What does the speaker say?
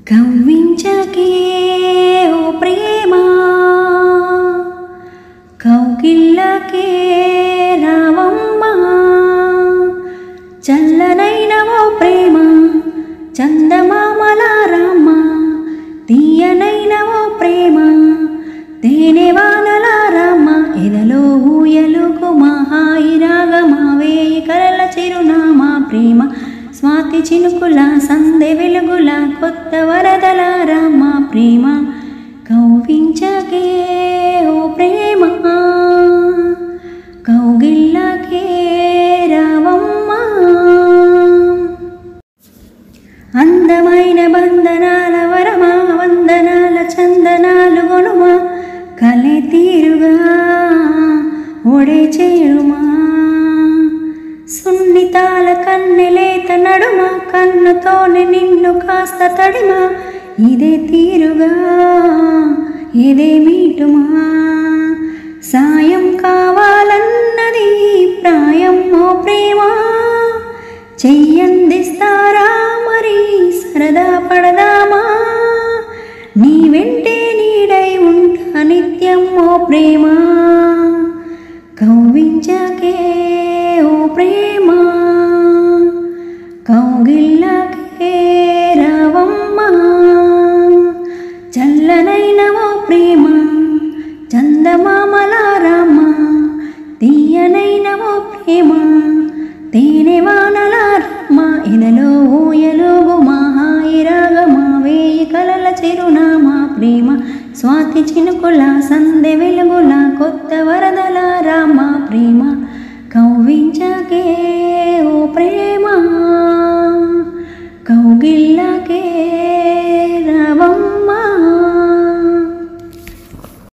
కవ్వించకే ఓ ప్రేమ కౌగిళ్ళకే రావమ్మా చల్లనైన ఓ ప్రేమ చందమామల రామ తీయనైన ఓ ప్రేమ తేనెవానల రామ ఎదలో ఊయలుకు హాయి రాగమా వేయి కలల చిరునామా ప్రేమ స్వాతి చినుకుల సందె వెలుగుల కొత్త వరదల రామ ప్రేమ కౌవించకే ఓ ప్రేమ కౌగిళ్ళకే రావమ్మా అందమైన బంధనాల వరమా వందనాల చందనాలు గొనుమా కలే తీరుగా ఒడే చేరుమా సున్నితాల కన్నెలేత నడుమ కన్నుతోనే నిన్ను కాస్త తడిమా ఇదే తీరుగా ఇదే మీటుమా సాయం కావాలన్నది ప్రాయం ఓ ప్రేమ చెయ్యందిస్తారా మరి సరదా పడదామా నీ వెంటే నీడై ఉంటా నిత్యం ఓ ప్రేమ కౌవించకే ఓ ప్రేమ కౌగిళ్ళకే రావమ్మా చల్లనైన ఓ ప్రేమ చందమామల రామ తీయనైన ఓ ప్రేమ తేనెవానల రామ ఎదలో ఊయలుగు హాయి రాగమా వేయి కలల చిరునామా ప్రేమ స్వాతి చినుకుల సందె వెలుగుల కొత్త వరదల రామ ప్రేమ కౌవించకే ఓ ప్రేమ కౌగిళ్ళకే